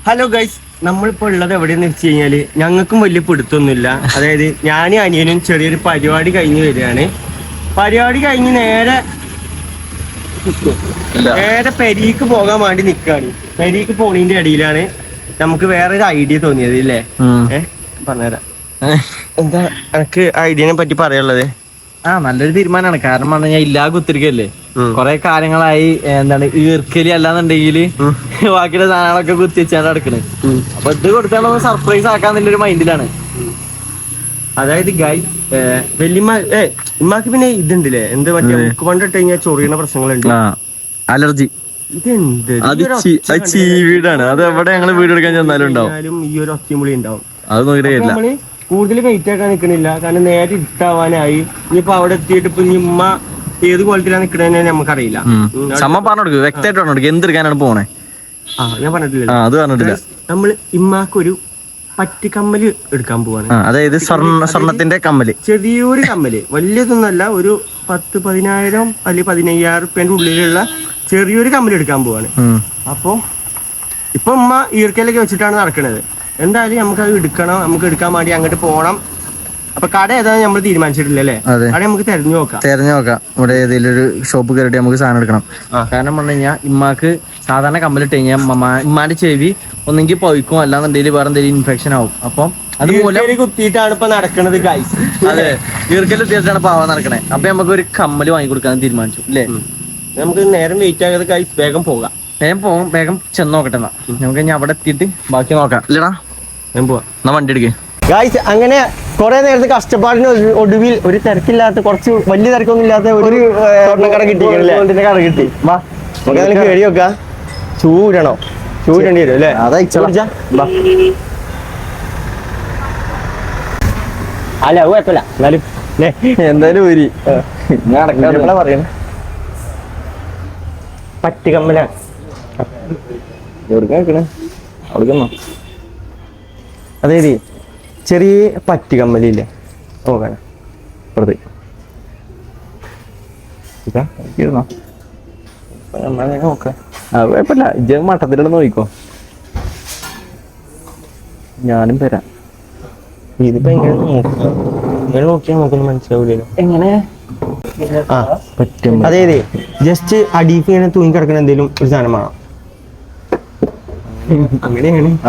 Hello guys, നമ്മളിപ്പോൾ ഉള്ളത് എവിടെയെന്ന് വെച്ച് കഴിഞ്ഞാല് ഞങ്ങൾക്കും വലിയ പിടുത്തൊന്നുമില്ല. അതായത് ഞാനും അനിയനും ചെറിയൊരു പരിപാടി കഴിഞ്ഞ് വരികയാണ്. പരിപാടി കഴിഞ്ഞ് നേരെ പെരീക്ക് പോകാൻ വേണ്ടി നിൽക്കുകയാണ്. പെരീക്ക് പോണതിന്റെ ഇടയിലാണ് നമുക്ക് വേറൊരു ഐഡിയ തോന്നിയത് ഇല്ലേ? പറഞ്ഞുതരാം. എന്താ എനിക്ക് ഐഡിയനെ പറ്റി പറയാനുള്ളത്? നല്ലൊരു തീരുമാനമാണ്. കാരണം പറഞ്ഞു കഴിഞ്ഞാൽ ഇല്ലാ കുത്തിരിക്കല്ലേ, കൊറേ കാര്യങ്ങളായി. എന്താണ് ഈർക്കലി അല്ലാന്നുണ്ടെങ്കിൽ ബാക്കിയുള്ള സാധനങ്ങളൊക്കെ കുത്തിച്ചാണ് നടക്കണേ. അപ്പൊ ഇത് കൊടുത്താൽ സർപ്രൈസ് ആക്കാന്നുള്ള ഒരു മൈൻഡിലാണ്. അതായത് ഇമ്മാക്ക് പിന്നെ ഇതുണ്ടല്ലേ, എന്ത് മറ്റേ മുക്ക് പണ്ടിട്ട് കഴിഞ്ഞാൽ ചൊറിയണ പ്രശ്നങ്ങളുണ്ട്, അലർജി. ചീവീടാണ് അത്. എവിടെ ഞങ്ങള് വീട് എടുക്കാൻ ചെന്നാലും ഉണ്ടാവും, ഈ ഒരു ഒറ്റമുളി ഉണ്ടാവും. അത് നോക്കിയില്ല, കൂടുതൽ വെയിറ്റ് ആക്കാൻ നിൽക്കണില്ല. കാരണം നേരെ ഇട്ടാവാനായി. ഇനിയിപ്പോ അവിടെ എത്തിയിട്ട് ഇപ്പൊ ഉമ്മ ഏത് ക്വാളിറ്റിയിലാണ് നിൽക്കണേ നമുക്കറിയില്ല. പറഞ്ഞു വ്യക്തമായിട്ട് പറഞ്ഞു എന്തെടുക്കാനാണ് പോണേ. ഞാൻ പറഞ്ഞിട്ടില്ല. നമ്മള് ഇമ്മാക്കൊരു പറ്റിക്കമ്മല് എടുക്കാൻ പോവാണ്. അതായത് സ്വർണത്തിന്റെ കമ്മല്, ചെറിയൊരു കമ്മല്, വലിയതൊന്നല്ല. ഒരു 10,000 അല്ലെങ്കിൽ 15,000 റുപ്യന്റെ ഉള്ളിലുള്ള ചെറിയൊരു കമ്മല് എടുക്കാൻ പോവാണ്. അപ്പൊ ഇപ്പൊ ഉമ്മ ഈർക്കലൊക്കെ വെച്ചിട്ടാണ് നടക്കണത്. എന്തായാലും നമുക്കത് എടുക്കണം. നമുക്ക് എടുക്കാൻ വേണ്ടി അങ്ങോട്ട് പോകണം. അപ്പൊ കട ഏതാണെന്ന് നമ്മൾ തീരുമാനിച്ചിട്ടില്ലല്ലേ? കട നമുക്ക് തെരഞ്ഞു നോക്കാം. ഇവിടെ ഏതെങ്കിലും ഒരു ഷോപ്പ് കയറിയിട്ട് നമുക്ക് സാധനം എടുക്കണം. കാരണം പറഞ്ഞു കഴിഞ്ഞാൽ ഇമ്മാക്ക് സാധാരണ കമ്മലിട്ട് കഴിഞ്ഞാൽ ഇമ്മാന്റെ ചെവി ഒന്നെങ്കിൽ പൊയ്ക്കും, അല്ലാന്നുണ്ടെങ്കിൽ വേറെ എന്തെങ്കിലും ഇൻഫെക്ഷൻ ആവും. അപ്പം അതുപോലെ കുത്തിയിട്ടാണ് ഇപ്പൊ നടക്കണത് ഗൈസ്. അതെ, ഈർക്കലെത്തിയിട്ടാണ് പാവം നടക്കണേ. അപ്പൊ നമുക്ക് ഒരു കമ്മല് വാങ്ങിക്കൊടുക്കാൻ തീരുമാനിച്ചു അല്ലേ? നമുക്ക് നേരം വെയിറ്റ് ആകാതെ ഗൈസ് വേഗം പോകാം. വേഗം ചെന്ന് നോക്കട്ടെ. നമുക്ക് ഇനി അവിടെ എത്തിയിട്ട് ബാക്കി നോക്കാം. ഇല്ലടാ, ഞാൻ പോവാം. എന്നാ വണ്ടി എടുക്കേ ഗൈസ്. അങ്ങനെ കുറെ നേരത്തെ കഷ്ടപ്പാടിന് ഒടുവിൽ ഒരു തിരക്കില്ലാത്ത, കുറച്ച് വലിയ തിരക്കൊന്നും ഇല്ലാത്ത ഒരു കട കിട്ടി. കട കിട്ടി. വാ, നമുക്ക് അതിന് കേടി വെക്കാം. ചൂടണോ? ചൂടേണ്ടി വരും അല്ലേ? അല്ല കുഴപ്പമില്ല. എന്നാലും എന്തായാലും ഊരി ഞാൻ പറയണ പറ്റുകമ്മലാണ്. അവിടുന്നോ? അതായത് ചെറിയ പറ്റുകമ്മലില്ലേ, നോക്കണം. വെറുതെ നോക്കാം. കുഴപ്പമില്ല. ഇജ്ജ് മട്ടത്തിലൂടെ നോക്കിക്കോ, ഞാനും തരാം. ഇതിപ്പോ എങ്ങനെ നോക്കിയാൽ നമുക്കൊന്നും മനസ്സിലാവൂലല്ലോ. എങ്ങനെ പറ്റും? അതായത് ജസ്റ്റ് അടിയിൽ ഇങ്ങനെ തൂങ്ങി കിടക്കുന്ന എന്തെങ്കിലും ഒരു സാധനം വേണം.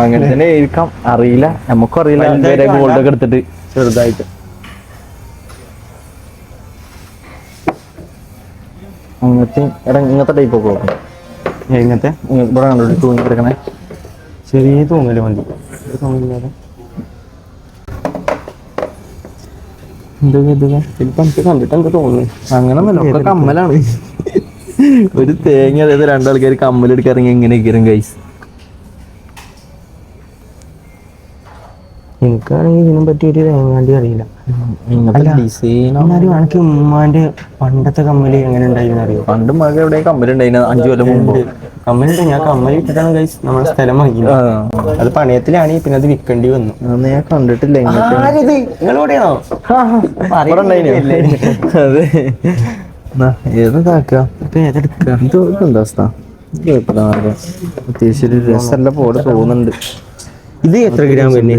അങ്ങനെ തന്നെ ആയിരിക്കാം, അറിയില്ല. നമുക്കും അറിയില്ല. ഗോൾഡൊക്കെ എടുത്തിട്ട് ചെറുതായിട്ട് ഇങ്ങനത്തെ ടൈപ്പ് ഒക്കെ ഇങ്ങനത്തെ ഇവിടെ കണ്ടോ തൂങ്ങി കിടക്കണേ? ചെറിയ തൂങ്ങല് മതി. തോന്നില്ലാതെ കണ്ടിട്ട് എന്താ തോന്നുന്നു? അങ്ങനൊന്നല്ല, കമ്മലാണ്. ഒരു തേങ്ങ, അതായത് രണ്ടാൾക്കാർ കമ്മലെടുക്കാൻ ഇറങ്ങി എങ്ങനെയൊക്കെ ഗൈസ്. എനിക്കാണെങ്കിൽ ഇതിനെ പറ്റി ഒരു തേങ്ങാണ്ടി അറിയില്ല. എന്നാലും എനിക്ക് ഉമ്മാന്റെ പണ്ടത്തെ കമ്മല് എങ്ങനെ ഉണ്ടായിരുന്നു അറിയോ? പണ്ട് മഴ എവിടെ കമ്മലുണ്ടായിരുന്നു 5 കൊല്ലം മുമ്പ്. കമ്മലുണ്ട്. ഞാൻ കമ്മല് ഇട്ടിട്ടാണ് ഗൈസ് നമ്മുടെ സ്ഥലം വാങ്ങിയത്. അത് പണയത്തിലാണ്, പിന്നെ അത് വിൽക്കേണ്ടി വന്നു. ഞാൻ കണ്ടിട്ടില്ല. നിങ്ങളോടെയാണോ? അതെ, ഏതാക്കാം. ഇപ്പൊ ഏതെടുക്കാം? എന്താ അവസ്ഥ? അത്യാവശ്യം ഒരു രസമല്ല പോലെ തോന്നുന്നുണ്ട്. ഇത് എത്ര ഗ്രാം തന്നെ?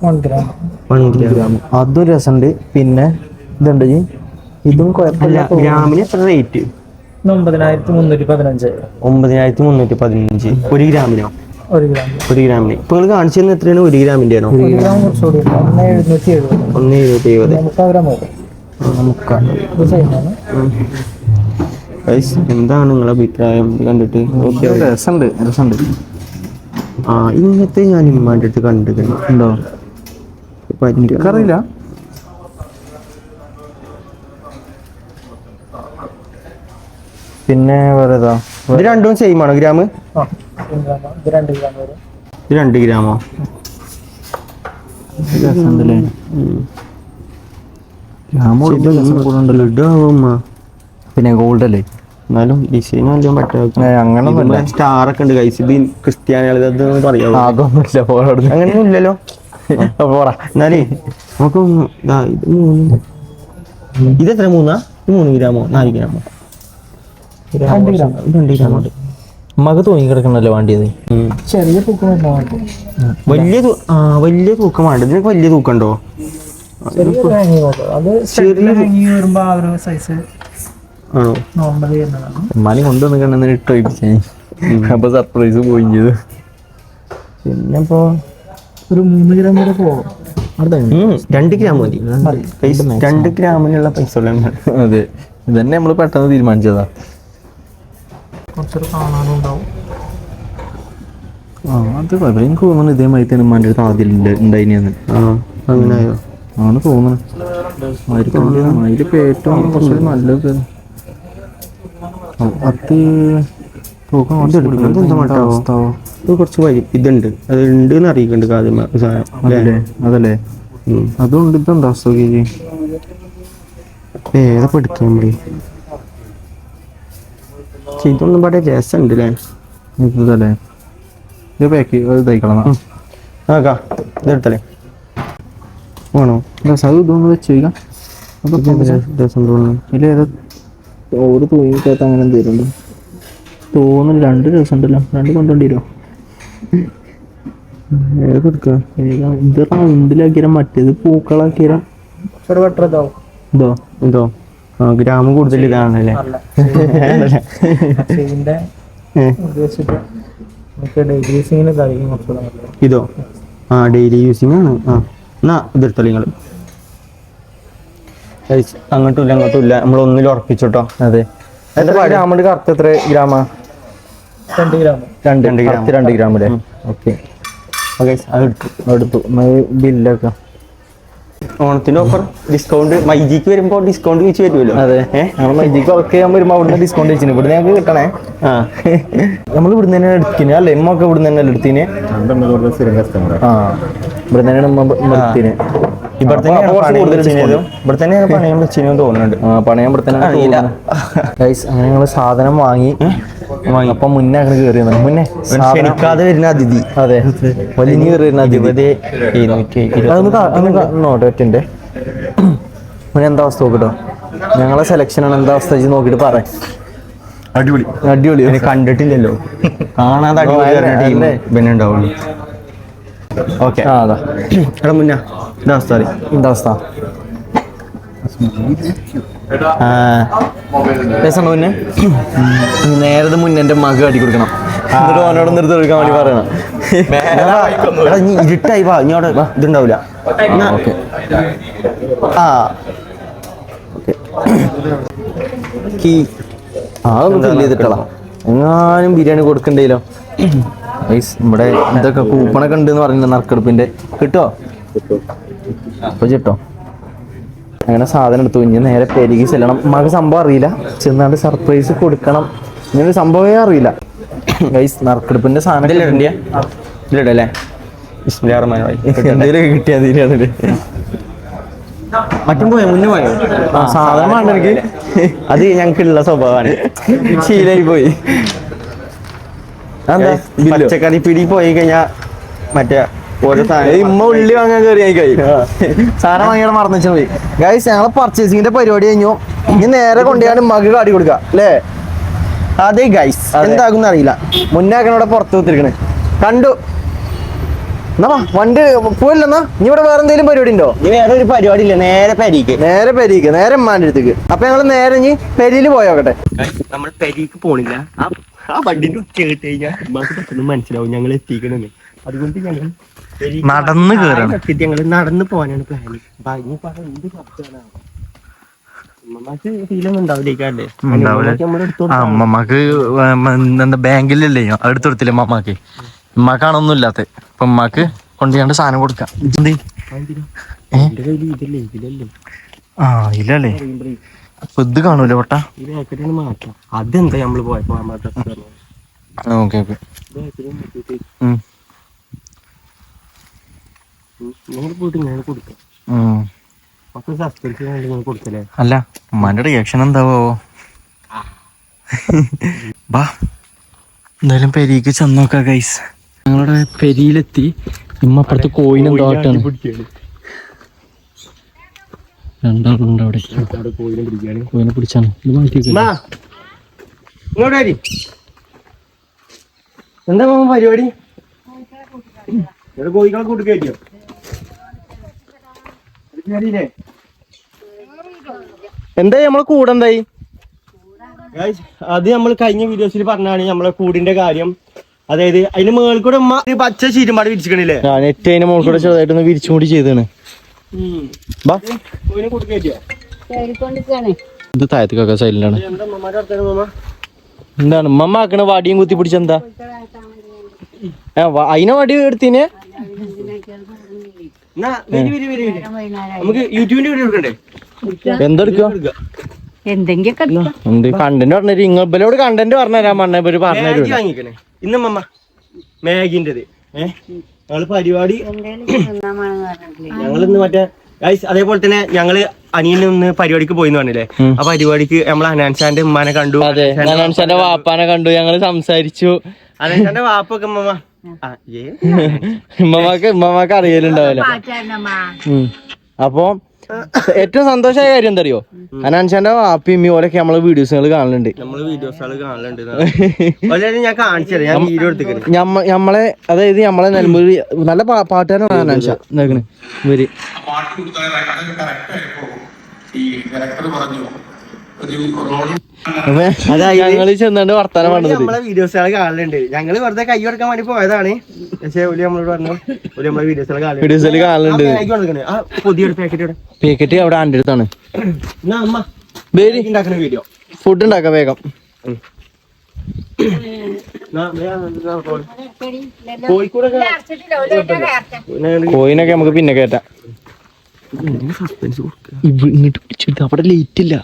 1 ഗ്രാം. അതും രസമുണ്ട്. പിന്നെ ഇതുണ്ട്, ഇതും കുഴപ്പമില്ല. ഗ്രാമിന് എത്ര റേറ്റ്? 9,315. 9,315 1 ഗ്രാമിനോ? 1 ഗ്രാമിന്. ഇപ്പൊ നിങ്ങൾ കാണിച്ചു തന്നെ എത്രയാണ്? 1 ഗ്രാമിന്റെ ആണോ? 1,770. എന്താണ് നിങ്ങളുടെ അഭിപ്രായം കണ്ടിട്ട്? രസമുണ്ട്. ഇങ്ങനത്തെ ഞാൻ ഇമ്മാൻ്റെ അടുത്ത് കണ്ടിട്ടുണ്ടോ? അറിയില്ല. പിന്നെ വേറെ ഇത് രണ്ടും സെയിം ആണോ ഗ്രാം? ഇത് 2 ഗ്രാമോ? പിന്നെ ഗോൾഡ് അല്ലേ? എന്നാലും ഡിസൈൻ നല്ല പറ്റും. അങ്ങനെ സ്റ്റാർ ഒക്കെ ഉണ്ട് ഗൈസ്. ഇത് ക്രിസ്ത്യാനികൾ പറയാം. അതൊന്നുമില്ല, അങ്ങനെയൊന്നും ഇല്ലല്ലോ. എന്നാലേ നമുക്ക് ഇത് എത്ര? 3 ഗ്രാമോ 4 ഗ്രാമോ? 2 ഗ്രാമോ? ഉമ്മക്ക് തൂങ്ങി കിടക്കണല്ലോ വേണ്ടിയത്. ചെറിയ തൂക്കം വലിയ തൂക്കം വേണ്ട. ഇതിനൊക്കെ വലിയ തൂക്കം ഉണ്ടോ? അത് വരുമ്പോ ആ ഒരു സൈസ് നോർമലി ഉമ്മാനെ കൊണ്ടുവന്നിട്ട് ഇട്ടോ അപ്പൊ സർപ്രൈസ് പോയി ചെയ്തു. പിന്നെ ഇപ്പോ ഒരു 3 ഗ്രാം വരെ പോകും. 2 ഗ്രാം മതി. 2 ഗ്രാമിനുള്ള പൈസ. അതെ, ഇതന്നെ നമ്മള് പെട്ടെന്ന് തീരുമാനിച്ചതാ. കുറച്ചൊരു കാണാനും ഉണ്ടാവും. അത് കുഴപ്പമില്ല. എനിക്ക് തോന്നുന്നു ഇതേമാതിരി തന്നെ ഉമ്മാൻ്റെ അടുത്ത് ആദ്യം ഉണ്ടായിനെന്ന്. അങ്ങനെയോ ആണ് തോന്നുന്നു. അതിലിപ്പോ ഏറ്റവും കുറച്ചുകൂടി നല്ലത് ഇത് കുറച്ച് ഇതുണ്ട്, അത് ഉണ്ട് എന്ന് അറിയിക്കുന്നുണ്ട് കാര്യം. അതല്ലേ അതുകൊണ്ട് ഇതെന്താ അവസ്ഥ? ഏതൊക്കെ എടുക്കാൻ മതി. ഇതൊന്നും പാടെ രസമുണ്ട് അല്ലേ? ഇതല്ലേ ഇത് പാക്ക് തയ്ക്കണം. ഇതെടുത്തല്ലേ ആണോ? അത് ഇതൊന്ന് വെച്ച് ചോദിക്കാം. രസം തോന്നുന്നു. ഇതിലേതാ ഓര് തൂങ്ങിക്കകത്ത് അങ്ങനെ എന്തെങ്കിലും തോന്നുന്നു. 2 ദിവസം ഉണ്ടല്ലോ, 2 കൊണ്ടുവണ്ടിരോ? ഏതെടുക്കാം? ഇത് റൗണ്ടിലാക്കിയാലും മറ്റേത് പൂക്കളാക്കിയാലും ഇതോ ഇതോ ഗ്രാമം കൂടുതൽ ഇതാണല്ലേ? ഇതോ ഡെയിലി യൂസിങ് ആണ്. എന്നാ ഇതെടുത്തല്ലേ നിങ്ങൾ? അങ്ങോട്ടും ഇല്ല അങ്ങോട്ടും ഇല്ല, നമ്മൾ ഒന്നിലും ഉറപ്പിച്ചോട്ടോ. അതെ, ഗ്രാമ കറക്റ്റ് എത്ര ഗ്രാമാ? 2 ഗ്രാം. 2 ഗ്രാം അല്ലേ? ഓക്കെ, അതെടുത്തു. ബില്ലൊക്കെ ഓണത്തിന്റെ ഓഫർ ഡിസ്കൗണ്ട് മൈജിക്ക് വരുമ്പോ ഡിസ്കൗണ്ട് വെച്ച് വരുമല്ലോ. അതെ, നമ്മൾ മൈജിക്ക് വർക്ക് ചെയ്യാൻ വരുമ്പോ അവിടുന്ന് ഡിസ്കൗണ്ട് വെച്ചിന്. ഇവിടെ ഞങ്ങൾക്ക് കിട്ടണേ. നമ്മൾ ഇവിടുന്ന് തന്നെ എടുത്തിന് അല്ലേ? ഇമ്മൊക്കെ ഇവിടുന്ന് തന്നെ എടുത്തിന്. ഇവിടെ തന്നെയാണ് എടുത്തിന്. ഇവിടെ തന്നെയാണ് പണയം വെച്ചിരുന്നു തോന്നുന്നുണ്ട്. പണയം ഇവിടെ തന്നെ. അങ്ങനെ ഞങ്ങള് സാധനം വാങ്ങി. അപ്പൊ മുന്നേ അങ്ങനെ കയറി മുന്നേ ക്ഷണിക്കാതെ വരുന്ന അതിഥി. അതെ, വലിയ കയറി വരുന്ന അതിഥി. നോട്ടിന്റെ എന്താ അവസ്ഥ നോക്കിട്ടോ? ഞങ്ങളെ സെലക്ഷനാണ്. എന്താ അവസ്ഥ നോക്കിട്ട് പറ. അടിപൊളി അടിപൊളി. കണ്ടിട്ടില്ലല്ലോ, കാണാതെ അടിപൊളി പിന്നെ ഉണ്ടാവുള്ളൂ. ഓക്കെ, അതാ മുന്നേ എന്താ അവസ്ഥ? എന്താ അവസ്ഥ? മുന്നേ നേരത്തെ മുന്നേ എന്റെ മക അടി കൊടുക്കണം. എന്നിട്ട് ഓനോട് നിർത്തി എടുക്കാൻ വേണ്ടി പറയണം. ഇരുട്ടായി വാ, ഇങ്ങോട്ട് ഇതുണ്ടാവില്ല. അതൊന്നും ഫില്ല് ചെയ്തിട്ടളാ. എങ്ങാനും ബിരിയാണി കൊടുക്കണ്ടല്ലോ. ഇവിടെ ഇതൊക്കെ കൂപ്പണൊക്കെ ഉണ്ട് എന്ന് പറയുന്നത് നറുക്കെടുപ്പിന്റെ. കിട്ടോ? അപ്പൊ കിട്ടോ? അങ്ങനെ സാധനം എടുത്തു. ഇനി നേരെ പെരുകി ചെല്ലണം. മക സംഭവം അറിയില്ല, ചെന്നാണ്ട് സർപ്രൈസ് കൊടുക്കണം. ഇങ്ങനെ സംഭവമേ അറിയില്ല. ഗൈസ്, നറുക്കെടുപ്പിന്റെ സാധനം ഇതിലിടല്ലേ? എന്തെങ്കിലും കിട്ടിയാ തീരാന്നില്ലേ? മറ്റും പോയോ? മുന്നേ പോയോ? സാധനം വേണ്ട എനിക്ക്. അത് ഞങ്ങൾക്കുള്ള സ്വഭാവമാണ്, ശീലായി പോയി. പച്ചക്കറി പിടി പോയി കഴിഞ്ഞാ മറ്റേ ഓരോ ഇമ്മ ഉള്ളി വാങ്ങാൻ കയറി കൈ സാധനം വാങ്ങിയാൽ മറന്നു പോയി. ഗൈസ്, ഞങ്ങളെ പർച്ചേസിങ്ങിന്റെ പരിപാടി കഴിഞ്ഞു. ഇനി നേരെ കൊണ്ടുപോയാണ്ട് മക കാടി കൊടുക്കാം അല്ലേ? അതെ ഗൈസ്, എന്താകുന്ന അറിയില്ല. മുന്നാക്കനോടെ പുറത്ത് കുത്തിരിക്കണേ കണ്ടു. എന്നാ വണ്ടി പോയില്ലെന്നാ? ഇനി ഇവിടെ വേറെ എന്തെങ്കിലും പരിപാടി ഉണ്ടോ? ഇനി വേറെ ഒരു പരിപാടി ഇല്ല, നേരെ പെരീക്ക്. നേരെ ഉമ്മാന്റെ അടുത്തേക്ക്. അപ്പൊ ഞങ്ങള് നേരെ ഇനി പെരിയില് പോയോക്കട്ടെ. നമ്മൾ പെരീക്ക് പോണില്ല. ആ വണ്ടിന്റെ ഉച്ച കേട്ട് കഴിഞ്ഞാൽ ഉമ്മാക്ക് പെട്ടെന്ന് മനസ്സിലാവും ഞങ്ങൾ എത്തിക്കണെന്ന്. അതുകൊണ്ട് ഞങ്ങൾ നടന്ന് കയറണം. ഞങ്ങൾ നടന്ന് പോകാനാണ് പ്ലാന്. എന്ത് കുറച്ചാണ് ഉമ്മമാക്ക് ഫീലൊന്നും ഉണ്ടാവില്ലേക്കാല്ലേ? അമ്മമ്മക്ക് എന്താ ബാങ്കിലല്ലേ അടുത്ത് കൊടുത്തില്ലേ അമ്മമാക്ക്? ഉമ്മാക്കാണൊന്നും ഇല്ലാത്ത. അപ്പൊ ഉമ്മാക്ക് കൊണ്ടുപോയാണ്ട് സാധനം കൊടുക്കാം. ഇല്ലല്ലേ? അപ്പൊ ഇത് കാണൂല പൊട്ട. അതെന്താ നമ്മള് പോയപ്പോ ഓക്കെ ഓക്കെ. പോയിട്ട് ഞാൻ കൊടുക്കാം. കൊടുക്കല്ലേ? അല്ല, ഉമ്മാന്റെ റിയാക്ഷൻ എന്താവോ? ബാ എന്തായാലും പെരിക്ക് ചെന്നോക്കാം ഗൈസ്. ഞങ്ങളുടെ പെരിയിലെത്തി. ഉമ്മ അപ്പുറത്ത് കോയിനെന്തോ ആട്ടാണ്. രണ്ടാളുണ്ട് അവിടെ. കോയിനെ പിടിച്ചാണ്. ഇത് മാറ്റി എന്താ മാമ പരിപാടി? കോഴികളെ കൂട്ടി കയറ്റിയോ? എന്തായി നമ്മളെ കൂടെ എന്തായി? അത് നമ്മൾ കഴിഞ്ഞ വീഡിയോസിൽ പറഞ്ഞാണ് നമ്മളെ കൂടിന്റെ കാര്യം. അതായത് അതിന് മുകളിൽ കൂടെ ഉമ്മ ഒരു പച്ച ചീരുമാട് വിരിച്ചിക്കണില്ലേ? നെറ്റ് അതിന്റെ മുകളിൽ കൂടെ ചെറുതായിട്ടൊന്ന് വിരിച്ചും കൂടി ചെയ്താണ്. കൂട്ടി കയറ്റിയോ? ഇത് താഴത്തേക്കൊക്കെ സൈഡിലാണ്. എന്താണ് ഉമ്മ ആക്കണ വടിയും കുത്തി പിടിച്ചെന്താ? അതിനെ വടി എടുത്തിന് നമുക്ക് യൂട്യൂബിന്റെ വീഡിയോ എടുക്കണ്ടേ? എന്തെടുക്കുക? എന്ത് കണ്ടന്റ് പറഞ്ഞ ഇങ്ങളോട് കണ്ടന്റ് പറഞ്ഞുതരാൻ പറഞ്ഞ പറഞ്ഞു വാങ്ങിക്കണേ ഇന്ന് മമ്മ മാഗിൻ്റെത്. ഞങ്ങള് പരിപാടി ഞങ്ങളിന്ന് മറ്റേ അതേപോലെ തന്നെ ഞങ്ങള് അനിയനൊന്ന് പരിപാടിക്ക് പോയിന്ന് പറഞ്ഞില്ലേ? ആ പരിപാടിക്ക് നമ്മള് ഹനാൻഷാന്റെ ഉമ്മാനെ കണ്ടു, ഹനാൻഷാന്റെ വാപ്പാനെ കണ്ടു, ഞങ്ങള് സംസാരിച്ചു. ഹനാൻഷാന്റെ വാപ്പൊക്കെ ഉമ്മമാക്ക് അറിയലുണ്ടാവില്ല. അപ്പൊ ഏറ്റവും സന്തോഷമായ കാര്യം എന്താ അറിയോ? ഹനാൻഷാന്റെ വാപ്പയും ഓലൊക്കെ നമ്മളെ വീഡിയോസുകൾ കാണലുണ്ട്. ഞാൻ കാണിച്ചത് ഞാൻ വീഡിയോ എടുത്തിട്ട് നമ്മളെ അതായത് നമ്മളെ നിലമ്പൂര് നല്ല പാട്ടുകാരനാണ് ഹനാൻഷാ. എന്താക്കണ് ഇവര് ഞങ്ങള് ചെന്നാണ്ട് വർത്താനം പറഞ്ഞത് നമ്മളെ വീഡിയോസുകൾ കാണലുണ്ട്. ഞങ്ങള് വെറുതെ കൈ കൊടുക്കാൻ വേണ്ടി പോയതാണ്. പക്ഷെ നമ്മളോട് പറഞ്ഞു നമ്മളെ വീഡിയോസുകൾ കാണലുണ്ട്. പുതിയൊരു പാക്കറ്റ് പാക്കറ്റ് അവിടെ ആൻ്റെ അടുത്താണ്. വീഡിയോ ഫുഡ് ഉണ്ടാക്കാം വേഗം. കോയിനൊക്കെ നമുക്ക് പിന്നെ കേറ്റാം. ഇങ്ങോട്ട് പിടിച്ചെടുത്ത് അവിടെ ലേറ്റ് ഇല്ല.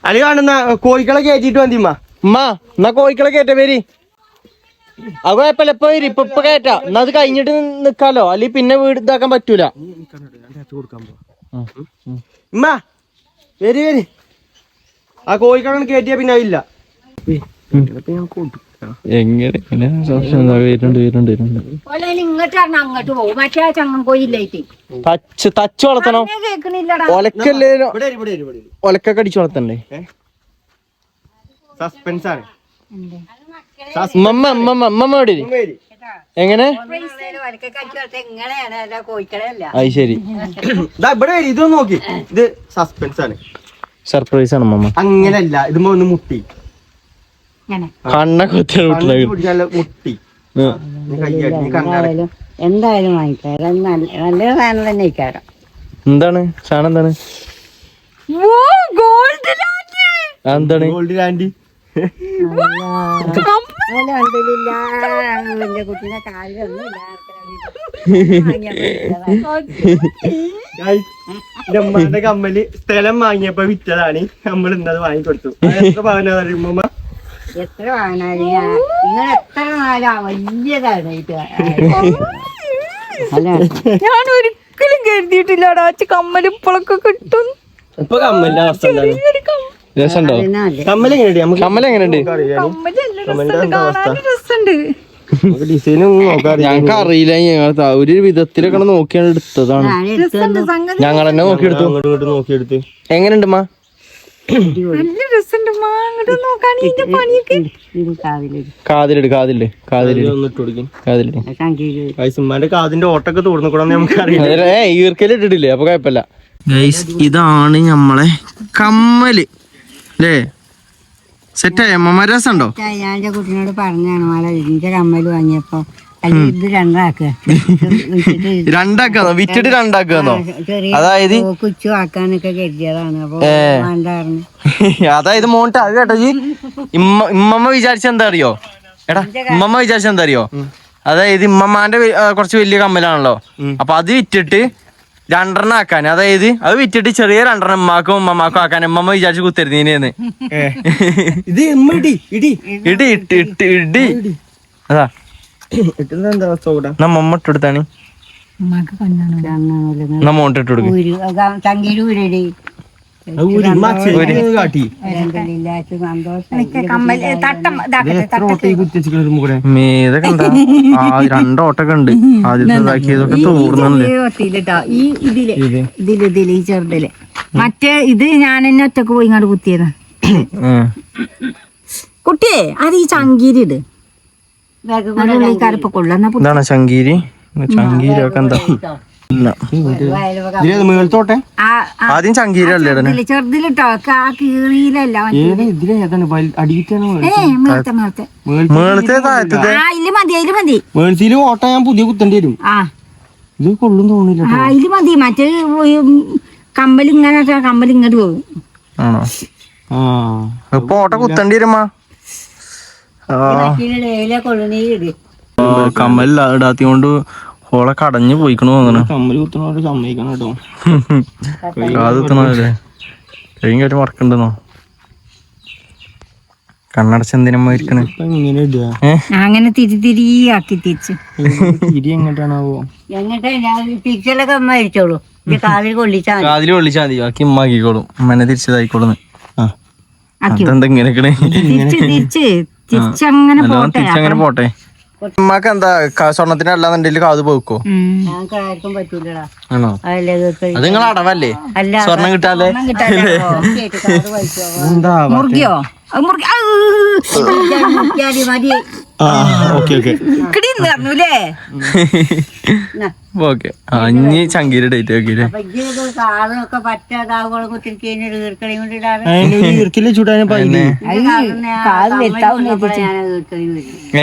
അല്ലെ കാണുന്ന കോഴികളെ കയറ്റിട്ട് മതിമ്മ. ഉമ്മ എന്നാ കോഴികളെ കേറ്റ പേര് അത് കുഴപ്പമില്ല. ഇപ്പൊ വരും ഇപ്പൊ കയറ്റാ. എന്നാ അത് കഴിഞ്ഞിട്ട് നിക്കാലോ, അല്ലെങ്കിൽ പിന്നെ വീട് ഇതാക്കാൻ പറ്റൂല. ഉമ്മ വരി വരി. ആ കോഴികളെ കയറ്റിയാ പിന്നെ അതില്ല. എങ്ങനെ തച്ച് വളർത്തണോ? ഒലക്കല്ലേ ഒലക്കൊക്കെ അടിച്ചു വളർത്തണ്ടേ? സസ്പെൻസ് ആണ്. എങ്ങനെ അത് ശരി. ഇവിടെ ഇതൊന്നും നോക്കി, ഇത് സസ്പെൻസ് ആണ്, സർപ്രൈസ് ആണ് മമ്മ. അങ്ങനല്ല, ഇതുമ്പോ ഒന്ന് മുട്ടി കണ്ണൊക്കെ മുട്ടി. എന്തായാലും വാങ്ങിക്കാരം. നല്ല സാധനം തന്നെ ഇക്കാരം. എന്താണ് സാധനം? എന്താണ് എന്താണ് ഗോൾഡ് ലാൻഡ്? എന്റെ കുട്ടീനെ കാര്യമൊന്നും ഇല്ല. കമ്മല് സ്ഥലം വാങ്ങിയപ്പോ വിറ്റതാണ്. നമ്മൾ ഇന്നത് വാങ്ങിക്കൊടുത്തു. എത്ര പവനാ? എത്ര വാങ്ങാനും നിങ്ങൾ എത്ര നാലാ വലിയതാണ്. ഞാൻ ഒരിക്കലും കരുതിയിട്ടില്ലടാ കമ്മല് ഇപ്പോഴൊക്കെ കിട്ടും. ഇപ്പൊ കമ്മലിന്റെ അവസ്ഥ രസമുണ്ടോ? കമ്മൽ എങ്ങനെയുണ്ട്? കമ്മൽ എങ്ങനെയുണ്ട്? ഡിസൈനും ഞങ്ങൾക്ക് അറിയില്ല. ഞങ്ങൾ ഒരു വിധത്തിലൊക്കെ നോക്കിയാണ് എടുത്തതാണ്. ഞങ്ങൾ തന്നെ നോക്കിയെടുത്തു. നോക്കിയെടുത്ത് എങ്ങനെയുണ്ട് മാ? ഉമ്മാന്റെ കാതിന്റെ ഓട്ടൊക്കെ തോർന്നിക്കൂടാന്ന് നമുക്ക് അറിയാം. ഈർക്കലിട്ടിട്ടില്ലേ? അപ്പൊ കുഴപ്പമില്ല. ഇതാണ് നമ്മളെ കമ്മല് അല്ലേ? സെറ്റായ അമ്മമാര് രസമുണ്ടോ? ഞാൻ എന്റെ കുട്ടീനോട് പറഞ്ഞാണ് മോളെ ഇതിന്റെ കമ്മല് വാങ്ങിയപ്പോ ഇത് രണ്ടാക്കുക രണ്ടാക്കാന്നോ? വിറ്റിട്ട് രണ്ടാക്കാന്നോ? അതായത് കുച്ചു ആക്കാനൊക്കെ കരുതിയതാണ്. അപ്പൊ വേണ്ടായിരുന്നു. അതായത് മോണ്ട അത് കേട്ടോ ജി. ഇമ്മമ്മ വിചാരിച്ച എന്താ അറിയോ? എടാ ഇമ്മമ്മ വിചാരിച്ച എന്താ അറിയോ? അതായത് ഇമ്മമാന്റെ കുറച്ച് വലിയ കമ്മലാണല്ലോ. അപ്പൊ അത് വിറ്റിട്ട് രണ്ടെണ്ണം ആക്കാൻ, അതായത് അത് വിറ്റിട്ട് ചെറിയ രണ്ടെണ്ണം ഉമ്മാക്കും ഉമ്മമാക്കും ആക്കാൻ ഉമ്മമ്മ വിചാരിച്ച് കുത്തിരുന്നീന്ന്. ഇത് ഇടി അതാ നമ്മ ഇട്ടെടുത്താണ്. നമ്മ ഇട്ട് കൊടുക്കും. രണ്ടോട്ടൊക്കെ ഉണ്ട്. ആദ്യത്തെ ഇതാക്കിയതൊക്കെ തോന്നുന്നില്ലേ? ഈ ചെറുതില് മറ്റേ ഇത് ഞാൻ എന്നെ ഒറ്റക്ക് പോയി ഇങ്ങോട്ട് കുത്തിയതാ. കുട്ടിയെ അത് ഈ ചങ്കീരി ഇട് കറുപ്പ് കൊള്ളുന്ന ഇതാണോ ചങ്കീരി? ചങ്കീരി ഒക്കെ എന്താ? ഇല്ല. മേളത്തോട്ടെ ആദ്യം ചങ്കീരി അല്ലേ ഇടണേ? ചെറുതിലിട്ടോ ആ കീറിയിലല്ല അടിയിട്ടാണ് മേളത്തെ താഴത്തത് അതില് മതി അതില് മതി മേൾസിയില് ഓട്ട ഞാൻ പുതിയ കുത്തേണ്ടി വരും. ആ ഇത് കൊള്ളും തോന്നില്ല. അതില് മതി. മറ്റേ കമ്പലിങ്ങനെ ഇങ്ങോട്ട് പോകും. ആണോ? ഇപ്പൊ ഓട്ട കുത്തേണ്ടി വരുമാ. കമ്മലില്ല ഇടാത്തി കൊണ്ട് ഹോളെ കടഞ്ഞു പോയിക്കണു തോന്നണ. കമ്മല് കുത്തണോട് സമ്മതിക്കണം കേട്ടോ. കാത് കുത്തണല്ലേ കഴിഞ്ഞ കാര്യം മറക്കണ്ടെന്നോ? കണ്ണടച്ച് എന്തിനമ്മ ഇരിക്കണേ? ഇങ്ങനെ ഇടുക അങ്ങനെ തിരിയാക്കി തിരിച്ച് തിരി എങ്ങോട്ടാണാവോ? എന്നിട്ട് ഞാൻ തിരിച്ചുള്ള കമ്മ അടിച്ചോളൂ. കാതിൽ കൊള്ളിച്ചാൽ കാതില് കൊള്ളിച്ചാ മതി, ബാക്കി ഉമ്മാക്കിക്കോളും. ഉമ്മനെ തിരിച്ചതായിക്കോളും. അതെന്താ ഇങ്ങനെ തിരിച്ചങ്ങനെ തിരിച്ചങ്ങനെ പോട്ടെ. ഉമ്മാക്ക് എന്താ സ്വർണ്ണത്തിന് അല്ലാന്നുണ്ടെങ്കിൽ കാത് പോക്കോ? ഞങ്ങൾക്ക് ആർക്കും പറ്റൂലടാ. ആണോ? അത് നിങ്ങൾ അടവല്ലേ സ്വർണം കിട്ടാതെ? മുറുകിയോ പറഞ്ഞൂലേ? ഓക്കെ ഇനി ചങ്കീര് ഡേറ്റ് ആക്കിയില്ലേ? സാധനമൊക്കെ പറ്റാതാവുകളും കുത്തിരിക്കഴിഞ്ഞ ഈർക്കളയും കൊണ്ട് ഇടാറ്. ഈർക്കില് ചൂടാനും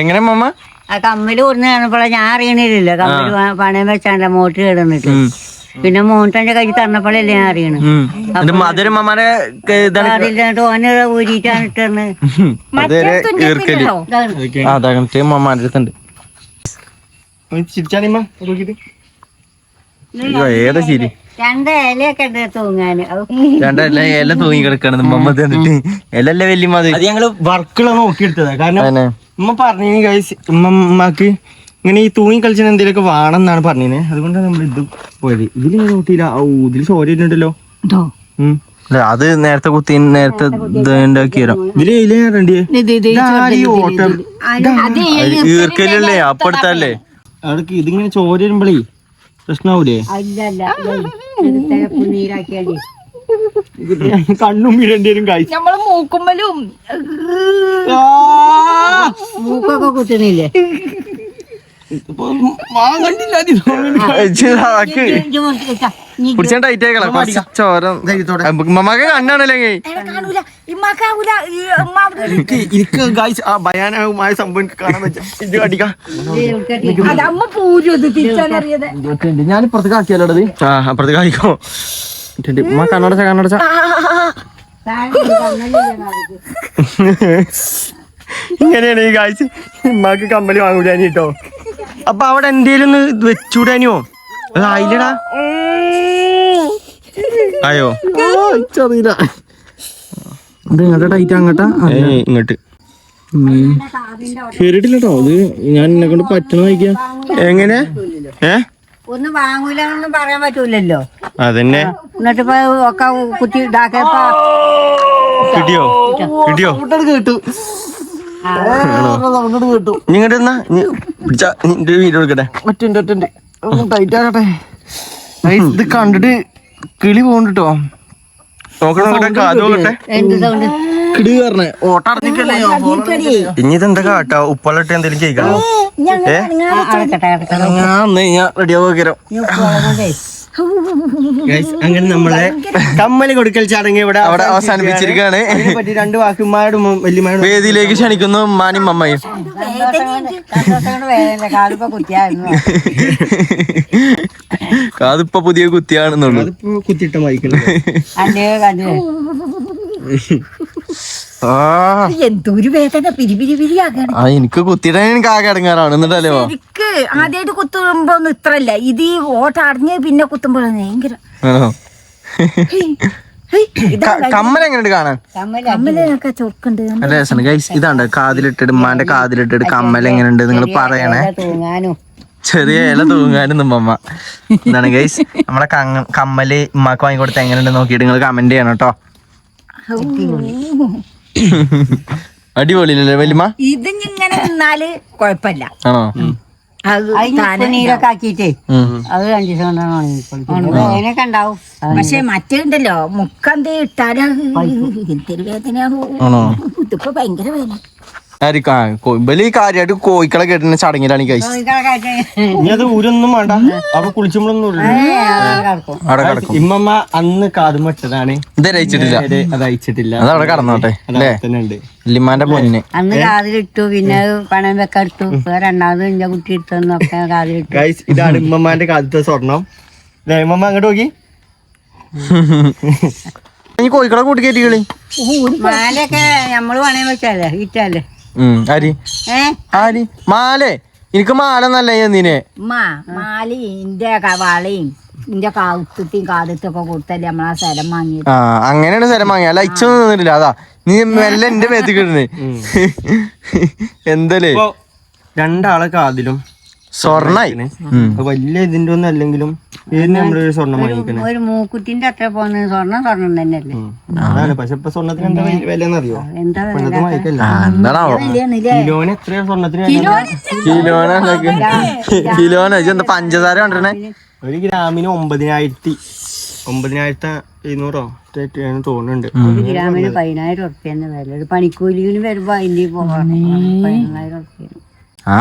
എങ്ങനെ മമ്മ? ആ കമ്മല് കൊടുന്ന് കാണുമ്പോഴേ ഞാൻ അറിയണില്ലല്ലോ. കമ്മല് പണയം വെച്ചാണ്ട മോട്ടർ കിടന്നിട്ട് പിന്നെ മോട്ടന്റെ കൈ തന്നപ്പോഴല്ലേ ഞാൻ അറിയണ. മധുരമ്മമാരെ ഓനെ ഊരിട്ടാണ് ഇട്ടത്. മമ്മാൻ്റെ അടുത്തുണ്ട്. ഏതാ ശരി? രണ്ട് ഇലയൊക്കെ ഉണ്ട് തൂങ്ങാന്. രണ്ടല്ല ഇല തൂങ്ങി കിടക്കണം. മമ്മ തന്നിട്ട് ഇലല്ലേ വലിയ മതി. അത് ഞങ്ങള് വർക്കുള്ള നോക്കിയെടുത്തതാ. കാരണം ഉമ്മ പറഞ്ഞു ഗൈസ്, ഉമ്മക്ക് ഇങ്ങനെ ഈ തൂങ്ങി കളിച്ചാൽ എന്തെങ്കിലുമൊക്കെ വേണം എന്നാണ് പറഞ്ഞത്. അതുകൊണ്ടാണ് നമ്മൾ ഇത് പോയത്. ഇതിൽ നോക്കിയില്ല. ഇതിൽ ചോരണ്ടല്ലോ. അത് നേരത്തെ കുത്തി നേരത്തെ ഉണ്ടാക്കിയോ? ഇതില് ഈർക്കലല്ലേ അപ്പടുത്തല്ലേ? അതൊക്കെ ഇതിങ്ങനെ ചോര വരുമ്പോഴേ പ്രശ്നാവൂലേ? കണ്ണും വീഴേണ്ടി വരും. കഴിച്ചു നമ്മള് മൂക്കുമ്പലും മൂക്കൊക്കെ കുത്തുന്നില്ലേ? പിടിച്ചാൻ ടൈറ്റ് ആയിക്കളാ കുറച്ച് ചോര. മമ്മക്ക് കണ്ണാണല്ലേ? എനിക്ക് ഗൈസ് ആ ഭയാനകമായ സംഭവം കാണാൻ പറ്റും. അടിക്കാം. ഞാൻ ഇപ്പുറത്തേക്ക് ആക്കിയാലോ? അപ്പുറത്തേക്ക് ആയിക്കോ. കണ്ണടച്ച കണ്ണടച്ച ഇങ്ങനെയാണ് ഈ ഗൈസ്. ഉമ്മാക്ക് കമ്മല് വാങ്ങൂലാനി കേട്ടോ. അപ്പൊ അവിടെ എന്തേലും ഒന്ന് വെച്ചൂടാനിയോ? അത് ആയില്ലടാ. ആയോ? അറിയില്ല. ഇത് ഇങ്ങോട്ടാ ടൈറ്റ് അങ്ങോട്ടാ? ഇങ്ങോട്ട് കേറിയിട്ടില്ല കേട്ടോ. അത് ഞാൻ എന്നെ കൊണ്ട് പറ്റണ നോക്കിയാ. എങ്ങനെ? ഒന്നും വാങ്ങൂലെന്നൊന്നും പറയാൻ പറ്റൂലല്ലോ. അതന്നെ. എന്നിട്ടിപ്പോ ഒക്കെ കുത്തി ഇതാക്കിയപ്പോ കിട്ടിയോ? കിട്ടിയോ? കേട്ടു. ഇങ്ങോട്ട് എന്നാ വീഡിയോ എടുക്കട്ടെ. ഒറ്റ ടൈറ്റ് ആകട്ടെ. ഇത് കണ്ടിട്ട് കിളി പോകണ്ടോ? നോക്കണോട്ടെ. കാത് നോക്കട്ടെ. കിളി പറഞ്ഞേ ഓട്ട അറിഞ്ഞിട്ടല്ലേ. ഇനി ഇതെന്താ കാട്ടാ? ഉപ്പള്ളിട്ട് എന്തെങ്കിലും ചെയ്യിക്കണം. ഞാൻ റെഡിയാവും. അങ്ങനെ നമ്മളെ കമ്മല് കൊടുക്കൽ ചടങ്ങ് ഇവിടെ അവസാനിപ്പിച്ചിരിക്കുകയാണ്. പറ്റി രണ്ട് വാക്കുമാരോടും വല്യമാരോടും വേദിയിലേക്ക് ക്ഷണിക്കുന്നു മാനും അമ്മയും. കാതിപ്പോ പുതിയ കുത്തിയാണെന്നുള്ളു. കുത്തിട്ട മൈക്കുണ്ട്. എന്തൊരു വേദന പിരിപിരിപിരിയാകാണ്. എനിക്ക് കുത്തിയിടാൻ എനിക്ക് ആകെ അടങ്ങാറാണ്. എന്നിട്ടല്ലേ എനിക്ക് ആദ്യമായിട്ട് കുത്തുമ്പോ ഒന്നും ഇത്രല്ല. ഇത് ഈ ഓട്ട അടഞ്ഞ് പിന്നെ കുത്തുമ്പോൾ ഭയങ്കര. കമ്മൽ എങ്ങനെയുണ്ട് കാണാൻ? കമ്മലൊക്കെ ചൊറുക്കുണ്ട്. നല്ല രസമാണ് ഗൈസ്. ഇതാണ്ട് കാതിലിട്ടിട്ട് ഉമ്മാന്റെ കാതിലിട്ടിട്ട് കമ്മൽ എങ്ങനെയുണ്ട് നിങ്ങൾ പറയണേ. ചെറിയ ഇല തൂങ്ങാനും നമ്മമ്മ. എന്താണ് ഗൈസ് നമ്മളെ കമ്മല് ഉമ്മാക്ക് വാങ്ങിക്കൊടുത്ത് എങ്ങനെയുണ്ട് നോക്കിയിട്ട് നിങ്ങൾ കമന്റ് ചെയ്യണം കേട്ടോ. അടിപൊളിയല്ലേ വല്യമ്മ? ഇത് ഇങ്ങനെ നിന്നാല് കൊഴപ്പല്ല. ആണോ? നീരൊക്കെ ആക്കിട്ടേ അത് 5 ദിവസം കൊണ്ടാണ് അതിനൊക്കെ ഉണ്ടാവും. പക്ഷെ മറ്റേണ്ടല്ലോ മുക്കന്തേ ഇട്ടാല് എന്തൊരു വേദനയാണോ. ഇതിപ്പോ ഭയങ്കര വേദന. ഈ കാര്യമായിട്ട് കോഴിക്കളെ കേട്ടിന് ചടങ്ങിലാണ് കഴിച്ചു ഇനി അത് ഊരൊന്നും വേണ്ട. അപ്പൊ കുളിച്ചുമ്പോഴൊന്നും അവിടെ കിടക്കും. ഇമ്മമ്മ അന്ന് കാതുമട്ടതാണ്, ഇത് അയച്ചിട്ടില്ല, അത് അയച്ചിട്ടില്ല. അതവിടെ കടന്നോട്ടെ അല്ലേ ഉണ്ട്. ലിമാന്റെ പൊന്നെ അന്ന് കാതിലിട്ടു, പിന്നെ പണം വെക്കാൻ എടുത്തു, രണ്ടാമത് എന്റെ കുട്ടി എടുത്തൊക്കെ കാതിലിട്ടു. ഗൈസ്, ഇതാണ് ഇമ്മമ്മാന്റെ കാലത്തെ സ്വർണം. ഇമ്മമ്മ അങ്ങോട്ട് നോക്കി. ഈ കോഴിക്കളെ കൂട്ടി കയറ്റിക്കളി. മാലയൊക്കെ നമ്മള് പണയം വെച്ചാലേ ഇറ്റാലേ. ആരി മാലേ? എനിക്ക് മാല നല്ല എന്തിനെ മാലയും ഇന്റെ വളയും ഇന്റെ കൗത്തുത്തിയും കാതത്തൊക്കെ കൊടുത്തല്ലേ നമ്മളാ സ്ഥലം വാങ്ങിയത്. ആ അങ്ങനെയാണ് സ്ഥലം വാങ്ങിയ. അല്ല ഇച്ചൊന്നും നിന്നിട്ടില്ല. അതാ നീ മെല്ലെ എന്റെ മേത്ത് കിടന്ന് എന്തല്ലേ. രണ്ടാളെ കാതിലും സ്വർണ്ണായി. വലിയ ഇതിന്റെ ഒന്നും അല്ലെങ്കിലും നമ്മളൊരു സ്വർണ്ണം വാങ്ങിക്കണേ. ഒരു മൂക്കുത്തിന്റെ അത്ര പോകുന്ന സ്വർണ്ണം തന്നെയല്ലേ. അതാണ്. പക്ഷെ ഇപ്പൊ സ്വർണ്ണത്തിന് എന്താ വില എന്നറിയോ? എന്താ എന്താണാവോ കിലോന് എത്രയാ സ്വർണ്ണത്തിന്? കിലോനോ എന്താ പഞ്ചസാര കൊണ്ടിരുന്നേ? ഒരു ഗ്രാമിന് 9,700 തോന്നുന്നുണ്ട്. ഒരു ഗ്രാമിന് 10,000 ഉറുപ്പ്യന്ന് വില. ഒരു പണിക്കൂലിന് വരുമ്പോ അതിന്റെ 10,000 ഉറുപ്പ്യ. ആ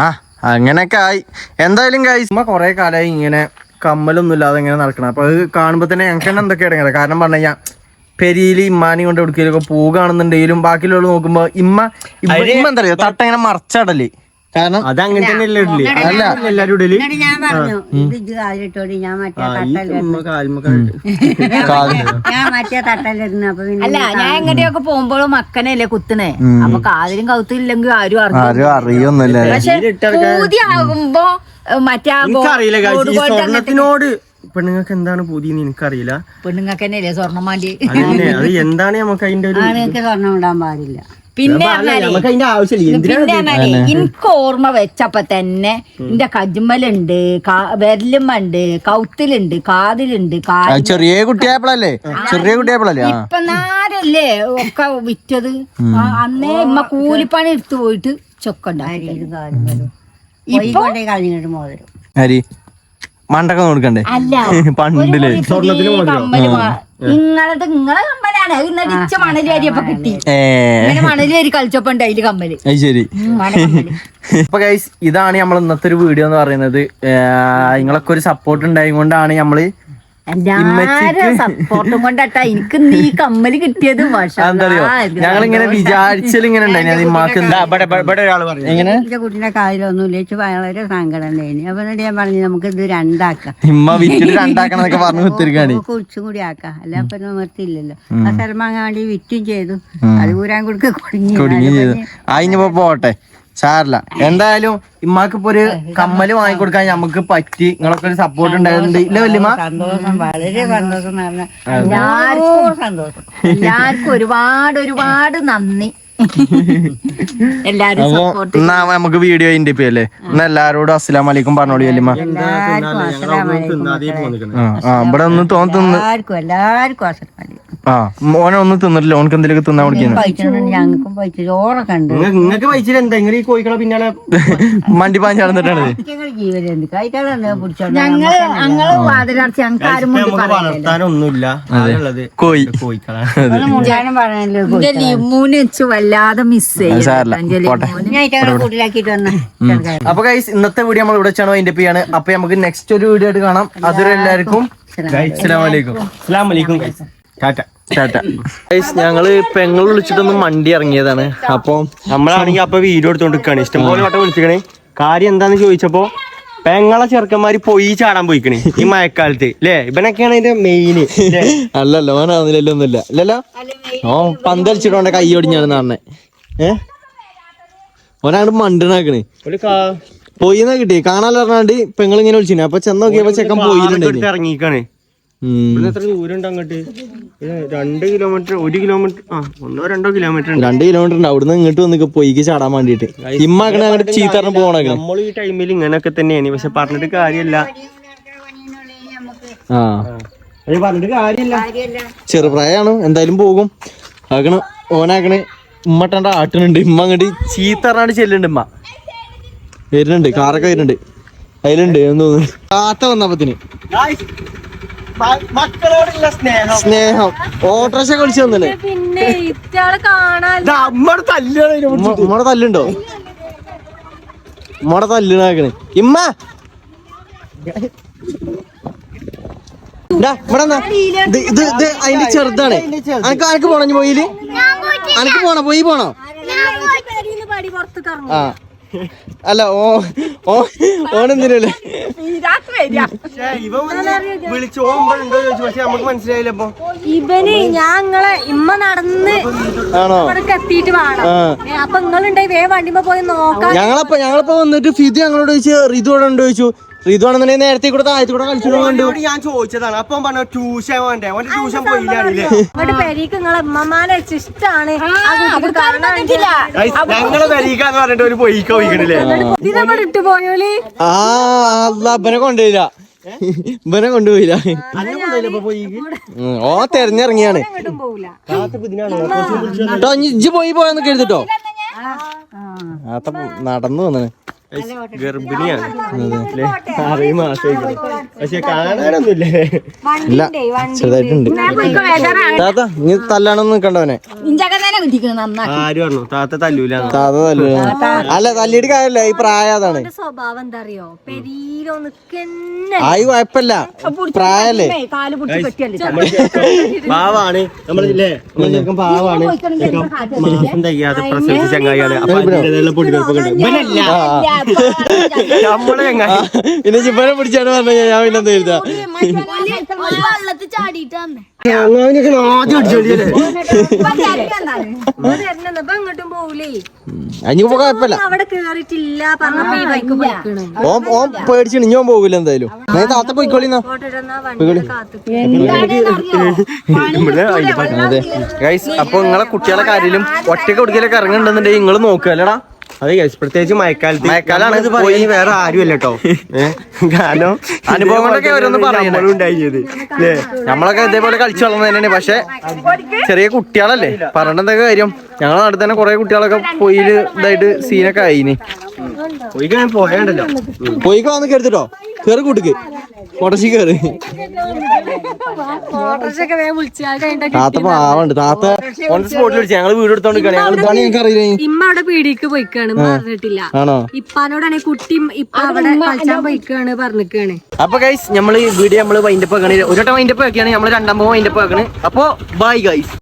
അങ്ങനെയൊക്കെ ആയി. എന്തായാലും കഴിച്ച് കൊറേ കാലമായി ഇങ്ങനെ കമ്മലൊന്നും ഇല്ലാതെ ഇങ്ങനെ നടക്കണം. അപ്പൊ അത് കാണുമ്പോ തന്നെ ഞങ്ങൾക്ക് തന്നെ എന്തൊക്കെ ഇടങ്ങാറ്. കാരണം പറഞ്ഞു കഴിഞ്ഞാൽ പെരിയില് ഇമ്മാനെയും കൊണ്ട് എവിടേക്കൊക്കെ പോവുകയാണെന്നുണ്ടെങ്കിലും ബാക്കിയുള്ള നോക്കുമ്പോ ഇമ്മ എന്താ പറയാ തട്ടങ്ങനെ മറച്ചാടല്ലേ. കാരണം അത് അങ്ങനെ തന്നെ അല്ല എല്ലാരും ഇടല്. ഞാൻ പറഞ്ഞു ഇത് കാലിട്ടോടി, ഞാൻ മറ്റേ തട്ടലിരുന്നു. അപ്പൊ അല്ല, ഞാൻ എങ്ങനെയൊക്കെ പോകുമ്പോഴും മക്കനല്ലേ കുത്തണേ. അപ്പൊ കാതിലും കൗത്തില്ലെങ്കിൽ ആരും അറിയൊന്നുമില്ല. പക്ഷെ പൂതിയാകുമ്പോ മറ്റേ എനിക്കറിയില്ല ഈ സ്വർണത്തിനോട് പെണ്ണുങ്ങൾക്ക് എന്താണ് പൂതിന്ന് എനിക്കറിയില്ല. പെണ്ണുങ്ങൾക്ക് തന്നെയല്ലേ സ്വർണ്ണം വേണ്ടി. അത് എന്താണ് നമുക്ക് അതിന്റെ ഒരു സ്വർണ്ണം ഇടാൻ പാടില്ല. പിന്നെ നമുക്ക് അതിന്റെ ആവശ്യമില്ല. എനിക്ക് ഓർമ്മ വെച്ചപ്പോ തന്നെ എന്റെ കജ്മലുണ്ട്, വിരലുമുണ്ട്, കൗത്തിലുണ്ട്, കാതിലുണ്ട്. ചെറിയ കുട്ടിയായപ്പോഴല്ലേ ഇപ്പൊ നാരല്ലേ ഒക്കെ വിറ്റത്. അന്നേ ഇമ്മ കൂലിപ്പണി എടുത്തു പോയിട്ട് ചൊക്കുണ്ടാക്കി. കളഞ്ഞിട്ട് മോതിരം ഹരി മണ്ടൊക്കെ കൊടുക്കണ്ടേ? അല്ല, പണ്ടില്ലേ നിങ്ങളെ കമ്മലാണ് ഇന്നടിച്ച മണലേരിയപ്പോ കിട്ടി. മണലേരി കളിച്ചപ്പോ ഉണ്ട് അതില് കമ്മല്. ശരി. അപ്പൊ ഗൈസ്, ഇതാണ് നമ്മൾ ഇന്നത്തെ ഒരു വീഡിയോ എന്ന് പറയുന്നത്. നിങ്ങളൊക്കെ ഒരു സപ്പോർട്ട് ഉണ്ടായത് കൊണ്ടാണ് നമ്മള് എല്ലാരും സപ്പോർട്ടും കൊണ്ടാട്ടാ എനിക്ക് നീ കമ്മല് കിട്ടിയത്. എന്തറിയോ, ഞങ്ങളിങ്ങനെ വിചാരിച്ചാലിങ്ങനെ ഉണ്ടായി. എന്റെ കുട്ടീന്റെ കാര്യമൊന്നുമില്ല, വെച്ച് വളരെ സങ്കടം ഉണ്ടായിന്. അപ്പൊ ഞാൻ പറഞ്ഞു നമുക്ക് ഇത് രണ്ടാക്കാം, ഇമ്മ വിറ്റിട്ട് രണ്ടാക്കണൊക്കെ പറഞ്ഞു കുത്തിരിക്കാണ്. കുറിച്ചും കൂടി ആക്കാം. അല്ല അപ്പൊ നിവർത്തിയില്ലല്ലോ. ആ സ്ഥലം വാങ്ങാൻ വേണ്ടി വിറ്റും ചെയ്തു. അത് കൂരാൻ കൊടുക്ക കുടുങ്ങി ചെയ്തു. അതിനിപ്പോ പോട്ടെ, സാറില്ല. എന്തായാലും ഇമ്മാക്കിപ്പോ ഒരു കമ്മല് വാങ്ങിക്കൊടുക്കാൻ നമുക്ക് പറ്റി. നിങ്ങളൊക്കെ ഒരു സപ്പോർട്ട് ഉണ്ടായിട്ടുണ്ട് ഇല്ല വല്യമ്മ? സന്തോഷം, വളരെ സന്തോഷം. എല്ലാവർക്കും ഒരുപാട് നന്ദി. എല്ലാരും എന്നാ നമുക്ക് വീഡിയോ അല്ലേ. എന്നാ എല്ലാരോടും അസ്സലാമു അലൈക്കും പറഞ്ഞോളൂ വല്യമ്മ. ഇവിടെ ഒന്ന് തോന്നുന്നു. എല്ലാവർക്കും ആ ഓനൊന്നും തിന്നിട്ടില്ല. ഓനക്ക് എന്തെങ്കിലും തിന്നാൻ കൊടുക്കുന്നു. ഞങ്ങൾക്കും ചോറൊക്കെ ഉണ്ട്. നിങ്ങൾക്ക് പൈസ എന്താ ഇങ്ങനെ ഈ കോഴികളെ പിന്നാലെ മണ്ടി പാഞ്ഞാടുന്നിട്ടാണ്. ജീവനുണ്ട് ഞങ്ങള് വാതിലടച്ച് ഞങ്ങൾക്ക് ആരും വളർത്താനൊന്നുമില്ല. കോഴി മൂന്ന് വല്ലാതെ മിസ് ചെയ്യും. കൂട്ടിലാക്കിട്ട് വന്ന. അപ്പൊ ഗൈസ്, ഇന്നത്തെ വീഡിയോ നമ്മൾ ഇവിടെ വെച്ചാണ് അതിന്റെ ആണ്. അപ്പൊ നമുക്ക് നെക്സ്റ്റ് ഒരു വീഡിയോ ആയിട്ട് കാണാം. അതുവരെ എല്ലാവർക്കും അസ്സലാമലൈക്കും. ഞങ്ങള് പെങ്ങൾ വിളിച്ചിട്ടൊന്ന് മണ്ടി ഇറങ്ങിയതാണ്. അപ്പൊ നമ്മളാണെങ്കിൽ അപ്പൊ വീഡിയോ എടുത്തോണ്ടിരിക്കാണ്. ഇഷ്ടംപോലെ വട്ടം വിളിച്ചിക്കണേ. കാര്യം എന്താന്ന് ചോദിച്ചപ്പോ പെങ്ങളെ ചെറുക്കന്മാര് പോയി ചാടാൻ പോയിക്കണേ ഈ മഴക്കാലത്ത് അല്ലേ. ഇവനൊക്കെയാണ് ഇതിന്റെ മെയിന്. അല്ലല്ലോ ഓനാവുന്നില്ലല്ലോ ഒന്നുമില്ല അല്ലല്ലോ. ഓ പന്തളിച്ചിട്ടോണ്ട കൈ ഒടിഞ്ഞാണെന്ന് പറഞ്ഞേ. ഓനാണ്ട് മണ്ടനാക്കണേ. പോയിന്നാ കിട്ടി കാണാൻ പറഞ്ഞാണ്ട് പെങ്ങൾ ഇങ്ങനെ വിളിച്ചിനെ. അപ്പൊ ചെന്ന് നോക്കിയപ്പോ ചെക്കൻ പോയിട്ടുണ്ടായിരുന്നു. ഇറങ്ങിക്കാണ്. എത്ര ദൂരം ഉണ്ട് അങ്ങോട്ട്? 2 കിലോമീറ്റർ 1 കിലോമീറ്റർ 1-2 കിലോമീറ്റർ 2 കിലോമീറ്റർ ഉണ്ട്. അവിടുന്ന് ഇങ്ങോട്ട് വന്നിട്ട് പൊയ്ക്ക് ചാടാൻ വേണ്ടിട്ട് ഇമ്മാക്കണ അങ്ങോട്ട് ചീത്തറിന് പോകണേ. നമ്മൾ ഈ ടൈമിൽ ഇങ്ങനൊക്കെ തന്നെയാണ്. പക്ഷെ പറഞ്ഞിട്ട് കാര്യമില്ല. പറഞ്ഞിട്ട് കാര്യമില്ല. ചെറുപ്രായാണ്. എന്തായാലും പോകും. ആക്കണ് ഓനാക്കണ്. ഉമ്മട്ടണ്ട ആട്ടണുണ്ട്. ഇമ്മ അങ്ങോട്ട് ചീത്തറിനാണ്ട് ചെല്ലുണ്ട്. ഇമ്മ വരുന്നുണ്ട്. കാറൊക്കെ വരുന്നുണ്ട്. അതിലുണ്ട് എന്ന് തോന്നുന്നു. കാത്ത വന്നപ്പത്തിന് മക്കളോടുള്ള സ്നേഹം ഓട്ടോറിക്ഷ കളിച്ചു തന്നില്ലേ പിന്നെ ഇറ്റാളെ കാണാൻ അമ്മയുടെ തല്ലാണ് ഉമ്മടെ തല്ലുണ്ടോ ഉമ്മടെ തല്ലുണാക്കണ് ഇമ്മ ഇവിടെ ഇത് അതിന്റെ ചെറുതാണ് അനക്ക് പോണ പോയില് അനക്ക് പോണോ പോണോ പടി പുറത്ത് കറങ്ങും ആ അല്ല ഓണെന്തിനല്ലേ വിളിച്ചു ഓമ്പുണ്ടോ ചോദിച്ചു പക്ഷെ നമുക്ക് മനസ്സിലായില്ല അപ്പൊ ഇവന് ഞങ്ങളെ ഇമ്മ നടന്ന് ആണോ ഇവിടേക്ക് എത്തിയിട്ട് വേണം അപ്പൊ നിങ്ങളുണ്ടായി വേ വണ്ടിമ്മ പോയി നോക്കാം ഞങ്ങളിപ്പോ വന്നിട്ട് ഫിദു ഞങ്ങളോട് ചോദിച്ചു റിതു ഇവിടെ ഉണ്ടോ ചോദിച്ചു റിതു ആണെന്നുണ്ടെങ്കിൽ നേരത്തെ കൂടെ താഴത്തെ കൂടെ കളിച്ചു കണ്ടു ഞാൻ ചോദിച്ചതാണ് അപ്പം പറഞ്ഞു ട്യൂഷൻ വേണ്ടേ അവന്റെ ട്യൂഷൻ പോയില്ലാണില്ലേ ഇവിടെ പെരീക്ക് നിങ്ങളെ ഉമ്മമാനെ വെച്ച് ഇഷ്ടാണ് ഞങ്ങളെ വരിക്കാന്ന് പറഞ്ഞിട്ട് ഒരു പൊയ്ക്ക പോയിക്കണില്ലേ ഇതിനവിടെ ഇട്ട് പോയോളി ആ ഇവനെ കൊണ്ടുപോയില്ല ഇവനെ കൊണ്ടുപോയില്ല ഓ തെരഞ്ഞിറങ്ങിയാണ് പോവില്ല കേട്ടോ ഇജ്ജ് പോയെന്ന് കരുതിട്ടോ നടന്നു വന്നെ ഗർഭിണിയാണ് 6 മാസം പക്ഷെ കാണാനൊന്നുമില്ലേ ഇല്ല ചെറുതായിട്ടുണ്ട് താത്ത നീ തല്ലാണൊന്നും നിക്കണ്ടവനെ ആര് പറഞ്ഞു താത്ത തല്ലൂല താത്ത തല്ലൂല അല്ല തല്ലിയിട്ട് കാര്യമില്ല ഈ പ്രായം അതാണ് സ്വഭാവം എന്താ അറിയോ പെരീലോ നിക്കന്നെ ആയി കുഴപ്പമില്ല പ്രായല്ലേ പാവാണ് നമ്മളില്ലേ നമ്മളെ ചെറുക്കൻ പാവാണ് മാസം തികയാതെ പ്രസവിച്ച ചങ്ങായിയാണ് അപ്പൊ അതിന്റേതായുള്ള പൊടികൾപ്പൊക്കെ നമ്മളെ ചങ്ങായി പിന്നെ ചിപ്പനെ പിടിച്ചാണ് പറഞ്ഞ ഞാൻ പിന്നെന്താ എഴുതാ വെള്ളത്തിൽ ചാടിയിട്ടാണ് ചങ്ങാവിനൊക്കെ ആദ്യം അടിച്ചോടിയല്ലേ എങ്ങോട്ടും പോവൂലേ അഞ്ഞു കുഴപ്പമില്ല അവിടെ കേറിട്ടില്ല പറഞ്ഞപ്പോ ഈ ബൈക്ക് പോയിക്കണ് ഓൻ പേടിച്ചിട്ട് ഇഞ്ഞോൻ പോകില്ല എന്തായാലും ഞാൻ താത്ത പോയിക്കോളിന്നാ അപ്പൊ നിങ്ങളെ കുട്ടികളെ കാര്യത്തിലും ഒറ്റക്ക് കുടിക്കലൊക്കെ ഇറങ്ങുന്നുണ്ടെന്നുണ്ടെങ്കിൽ നിങ്ങൾ നോക്കുകയല്ലടാ അതെ പ്രത്യേകിച്ച് മഴക്കാലമാണ് ഇത് പോയി വേറെ ആരുമല്ല കേട്ടോ കാരണം അനുഭവങ്ങളൊക്കെ ഓരോന്ന് പറയുന്നത് ഉണ്ടായത് നമ്മളൊക്കെ ഇതേപോലെ കളിച്ചു വളർന്നു തന്നെയാണ് പക്ഷെ ചെറിയ കുട്ടികളല്ലേ പറഞ്ഞ എന്തൊക്കെ കാര്യം ഞങ്ങളെ നാട്ടിൽ തന്നെ കുറെ കുട്ടികളൊക്കെ പൊയില് ഇതായിട്ട് സീനൊക്കെ ആയിനി പോയണ്ടല്ലോ പൊയ്ക്ക് വന്ന് കരുതിട്ടോ കേറി കൂട്ടിക്ക് കൊടശി കേറി താത്ത പാവുണ്ട് താത്ത ഓൺ സ്പോട്ടിൽ വിളിച്ചു ഞങ്ങള് വീട് എടുത്തോണ്ടിരിക്കുകയാണ് ഞങ്ങൾക്ക് അറിയില്ല ഇമ്മ അവിടെ പീടിക്ക് പോയിക്കാണ് പറഞ്ഞിട്ടില്ല ആണോ ഇപ്പാനോടാണ് കുട്ടി ഇപ്പ അവിടെ കളിച്ചാൻ പോയിക്കാണ് പറഞ്ഞിക്കാണ് അപ്പൊ ഗൈസ് നമ്മള് വീഡിയോ നമ്മള് വൈൻഡപ്പ് ആക്കണേ ഒരു വട്ടം വൈൻഡപ്പ് ആക്കിയാണ് നമ്മള് രണ്ടാമത് വൈൻഡപ്പ് ആക്കണേ അപ്പൊ ബൈ ഗൈസ്.